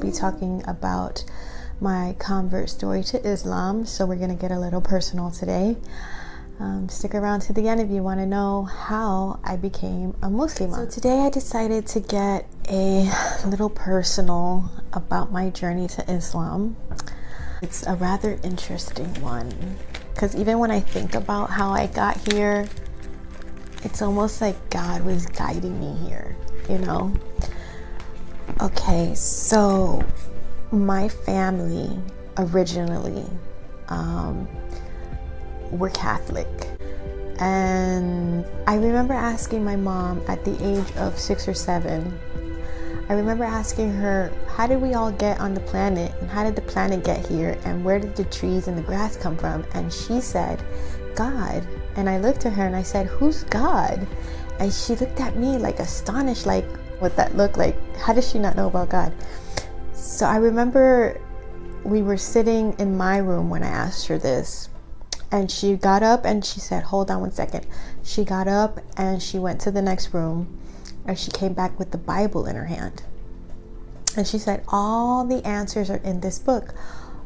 be talking about my convert story to Islam. So we're going to get a little personal today. Stick around to the end if you want to know how I became a Muslim. So today I decided to get a little personal about my journey to Islam. It's a rather interesting one because even when I think about how I got here, it's almost like God was guiding me here, you know? Okay, so my family originally were Catholic. And I remember asking my mom at the age of 6 or 7, I remember asking her, how did we all get on the planet? And how did the planet get here? And where did the trees and the grass come from? And she said, God. And I looked at her and I said, who's God? And she looked at me like astonished, like what that looked like. How does she not know about God? So I remember we were sitting in my room when I asked her this. And she got up and she said, hold on one second. She got up and she went to the next room and she came back with the Bible in her hand. And she said, all the answers are in this book.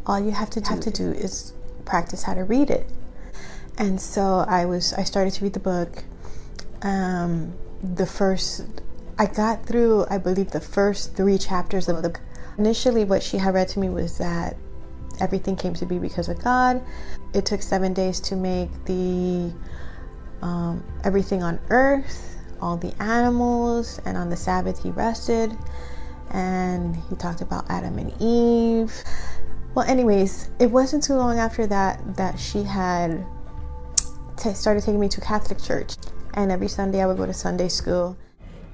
All you have to do is practice how to read it. And so I started to read the book. I got through, I believe, the first 3 chapters of the book. Initially, what she had read to me was that everything came to be because of God. It took 7 days to make the everything on earth, all the animals, and on the Sabbath he rested. And he talked about Adam and Eve. Well, anyways, it wasn't too long after that she had started taking me to Catholic church. And every Sunday I would go to Sunday school.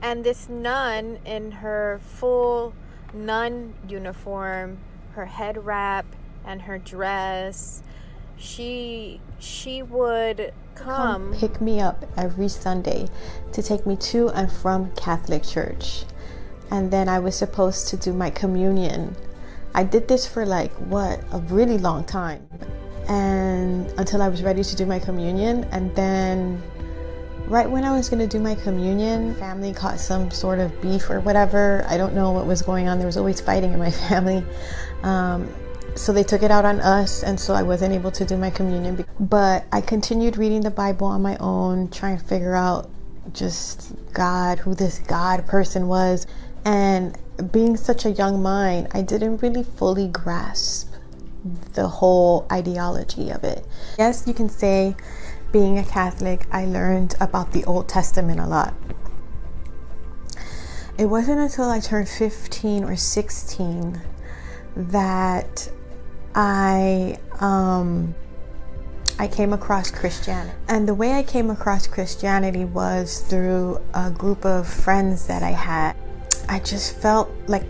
And this nun in her full nun uniform, her head wrap, and her dress, she would come pick me up every Sunday to take me to and from Catholic church. And then I was supposed to do my communion. I did this for a really long time, and until I was ready to do my communion. And then right when I was going to do my communion, family caught some sort of beef or whatever. I don't know what was going on. There was always fighting in my family. So they took it out on us, and so I wasn't able to do my communion. But I continued reading the Bible on my own, trying to figure out just God, who this God person was. And being such a young mind, I didn't really fully grasp the whole ideology of it. Yes, you can say, being a Catholic, I learned about the Old Testament a lot. It wasn't until I turned 15 or 16 that I came across Christianity. And the way I came across Christianity was through a group of friends that I had. I just felt like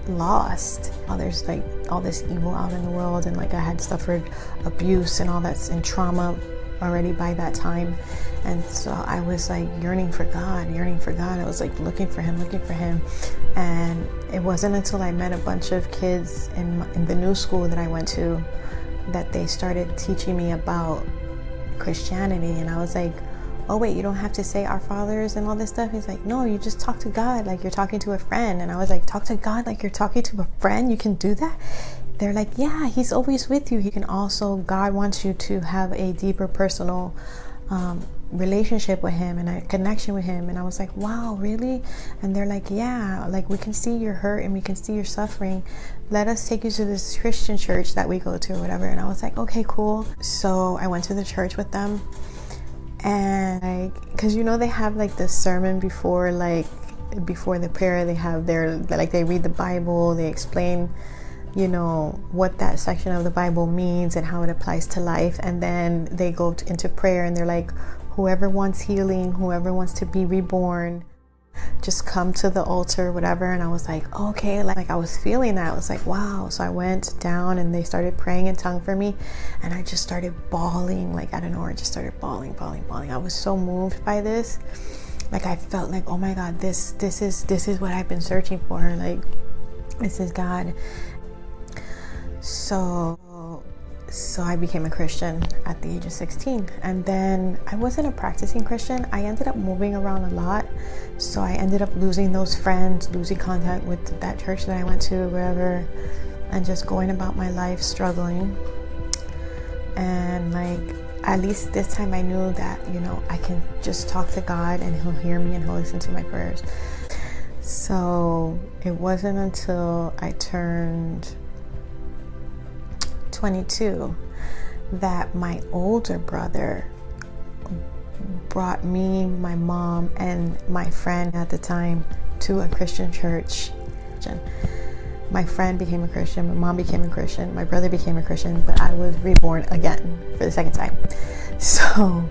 lost. There's all this evil out in the world, and I had suffered abuse and all that and trauma already by that time. And so I was yearning for God. I was looking for him. And it wasn't until I met a bunch of kids in the new school that I went to that they started teaching me about Christianity. And I was like, oh wait, you don't have to say our fathers and all this stuff? He's like, no, you just talk to God like you're talking to a friend. And I was like, talk to God like you're talking to a friend? You can do that? They're like, yeah, he's always with you. God wants you to have a deeper personal relationship with him and a connection with him. And I was like, wow, really? And they're like, yeah, we can see your hurt and we can see your suffering. Let us take you to this Christian church that we go to or whatever. And I was like, okay, cool. So I went to the church with them. And because they have the sermon before the prayer, they have they read the Bible, they explain what that section of the Bible means and how it applies to life. And then they go into prayer and they're like, whoever wants healing, whoever wants to be reborn, just come to the altar, whatever. And I was like, okay, I was feeling that. I was like, wow. So I went down and they started praying in tongue for me, and I just started bawling, out of nowhere. I just started bawling. I was so moved by this. I felt oh my God, this is what I've been searching for. This is God. So So I became a Christian at the age of 16. And then I wasn't a practicing Christian. I ended up moving around a lot. So I ended up losing those friends, losing contact with that church that I went to, wherever, and just going about my life struggling. And like, at least this time I knew that, you know, I can just talk to God and He'll hear me and He'll listen to my prayers. So it wasn't until I turned 22 that my older brother brought me, my mom, and my friend at the time to a Christian church. My friend became a Christian, my mom became a Christian, my brother became a Christian, but I was reborn again for the second time. So,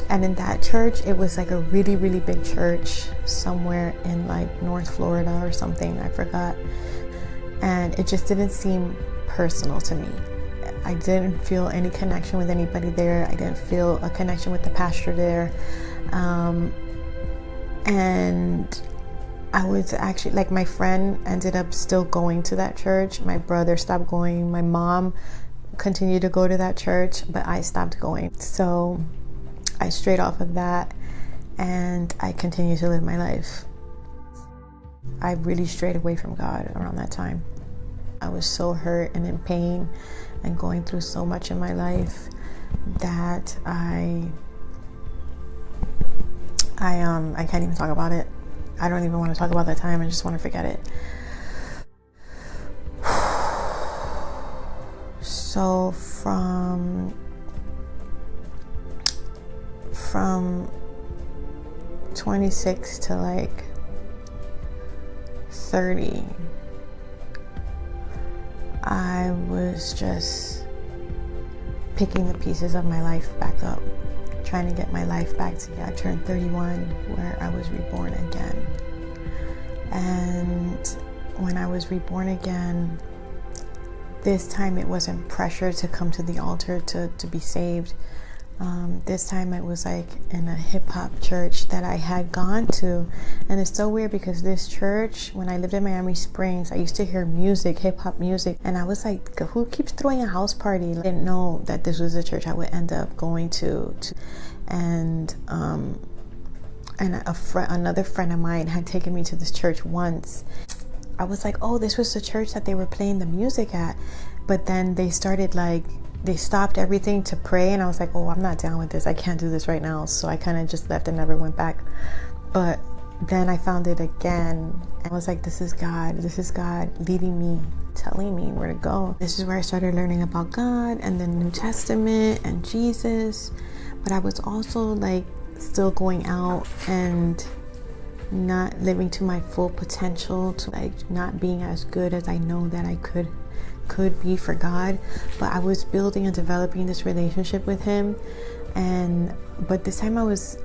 and in that church, it was like a really, really big church somewhere in like North Florida or something, I forgot. And it just didn't seem personal to me. I didn't feel any connection with anybody there. I didn't feel a connection with the pastor there. And I was actually, like, my friend ended up still going to that church. My brother stopped going. My mom continued to go to that church, but I stopped going. So I strayed off of that and I continued to live my life. I really strayed away from God around that time. I was so hurt and in pain and going through so much in my life that I can't even talk about it. I don't even want to talk about that time. I just want to forget it. So from 26 to like 30, I was just picking the pieces of my life back up, trying to get my life back together. I turned 31 where I was reborn again. And when I was reborn again, this time it wasn't pressure to come to the altar to be saved. This time it was like in a hip-hop church that I had gone to. And it's so weird because this church, when I lived in Miami Springs, I used to hear music, hip-hop music, and I was like, who keeps throwing a house party? I didn't know that this was a church I would end up going to. And another friend of mine had taken me to this church once. I was like, oh, this was the church that they were playing the music at. But then they stopped everything to pray, and I was like, oh, I'm not down with this. I can't do this right now. So I kind of just left and never went back. But then I found it again. I was like, this is God. This is God leading me, telling me where to go. This is where I started learning about God and the New Testament and Jesus. But I was also like still going out and not living to my full potential, to like not being as good as I know that I could be for God. But I was building and developing this relationship with Him. But this time I was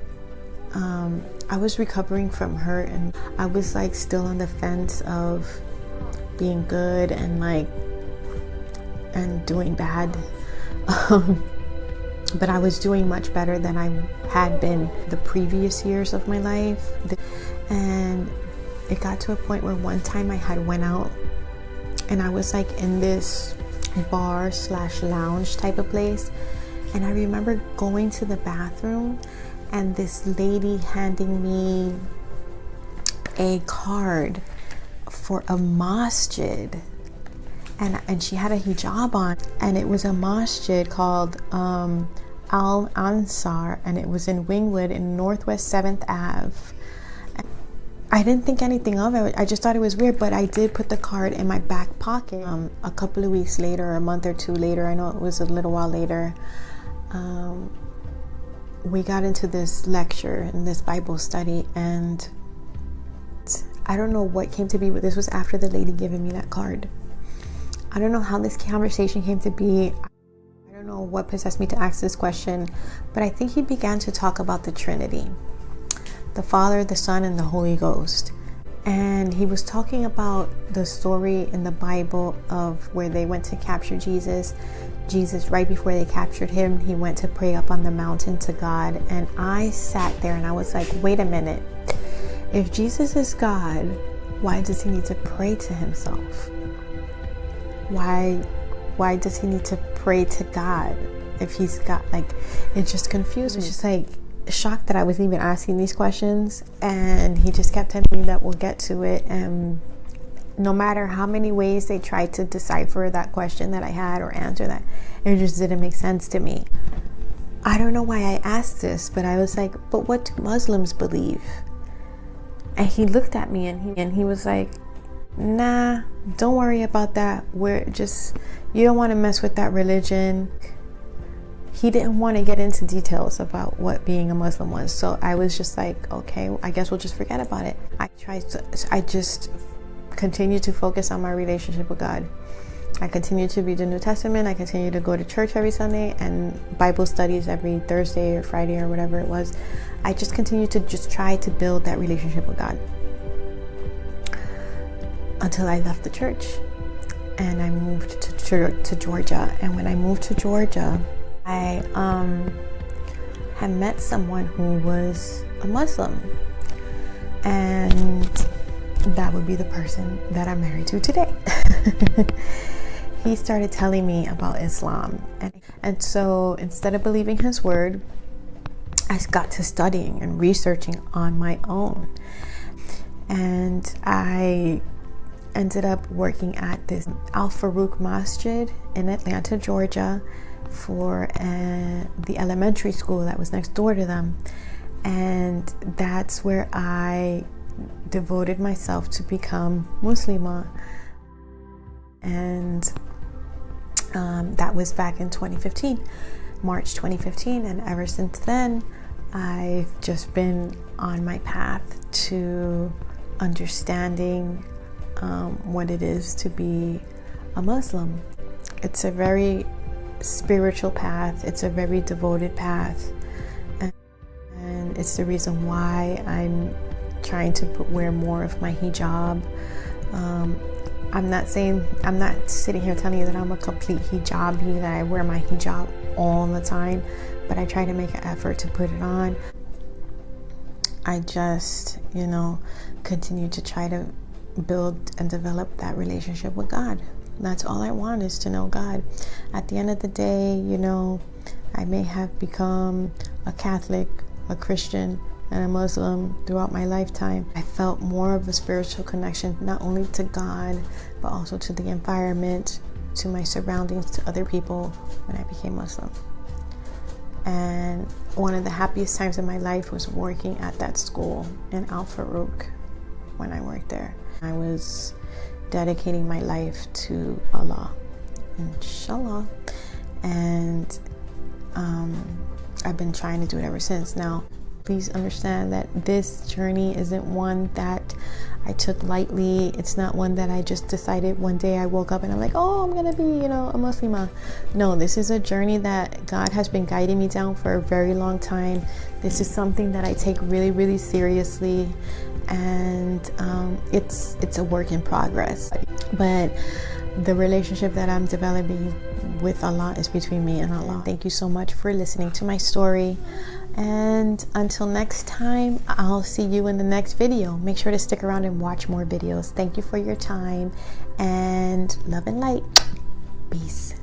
recovering from hurt, and I was like still on the fence of being good and doing bad. But I was doing much better than I had been the previous years of my life. And it got to a point where one time I had went out and I was like in this bar/lounge type of place. And I remember going to the bathroom and this lady handing me a card for a masjid. And she had a hijab on, and it was a masjid called Al Ansar, and it was in Wingwood in Northwest 7th Ave. I didn't think anything of it. I just thought it was weird, but I did put the card in my back pocket. A couple of weeks later, a month or two later, I know it was a little while later, we got into this lecture and this Bible study, and I don't know what came to be, but this was after the lady giving me that card. I don't know how this conversation came to be. I don't know what possessed me to ask this question, but I think he began to talk about the Trinity, the Father, the Son, and the Holy Ghost. And he was talking about the story in the Bible of where they went to capture Jesus. Jesus, right before they captured him, he went to pray up on the mountain to God. And I sat there and I was like, wait a minute. If Jesus is God, why does he need to pray to himself? Why does he need to pray to God if he's got, like, it just confused me. Just like shocked that I was even asking these questions, and he just kept telling me that we'll get to it. And no matter how many ways they tried to decipher that question that I had or answer that, it just didn't make sense to me. I don't know why I asked this, but I was like, but what do Muslims believe? And he looked at me and he was like, nah, don't worry about that. You don't want to mess with that religion. He didn't want to get into details about what being a Muslim was. So I was just like, okay, I guess we'll just forget about it. I just continued to focus on my relationship with God. I continued to read the New Testament. I continued to go to church every Sunday and Bible studies every Thursday or Friday or whatever it was. I just continued to just try to build that relationship with God until I left the church and I moved to Georgia. And when I moved to Georgia, I had met someone who was a Muslim, and that would be the person that I'm married to today. He started telling me about Islam, and so instead of believing his word, I got to studying and researching on my own, and I ended up working at this Al Farouk Masjid in Atlanta, Georgia, for the elementary school that was next door to them. And that's where I devoted myself to become Muslima. And that was back in 2015, March 2015. And ever since then, I've just been on my path to understanding what it is to be a Muslim. It's a very spiritual path. It's a very devoted path, and it's the reason why I'm trying to wear more of my hijab. I'm not sitting here telling you that I'm a complete hijabi, that I wear my hijab all the time, but I try to make an effort to put it on. I just, continue to try to build and develop that relationship with God. That's all I want, is to know God. At the end of the day, I may have become a Catholic, a Christian, and a Muslim throughout my lifetime. I felt more of a spiritual connection, not only to God, but also to the environment, to my surroundings, to other people when I became Muslim. And one of the happiest times in my life was working at that school in Al Farouk when I worked there. I was dedicating my life to Allah, inshallah, and I've been trying to do it ever since. Now, please understand that this journey isn't one that I took lightly. It's not one that I just decided one day I woke up and I'm like, oh, I'm gonna be, a Muslimah. No, this is a journey that God has been guiding me down for a very long time. This is something that I take really, really seriously, and it's a work in progress. But the relationship that I'm developing with Allah is between me and Allah. Thank you so much for listening to my story. And until next time, I'll see you in the next video. Make sure to stick around and watch more videos. Thank you for your time, and love and light. Peace.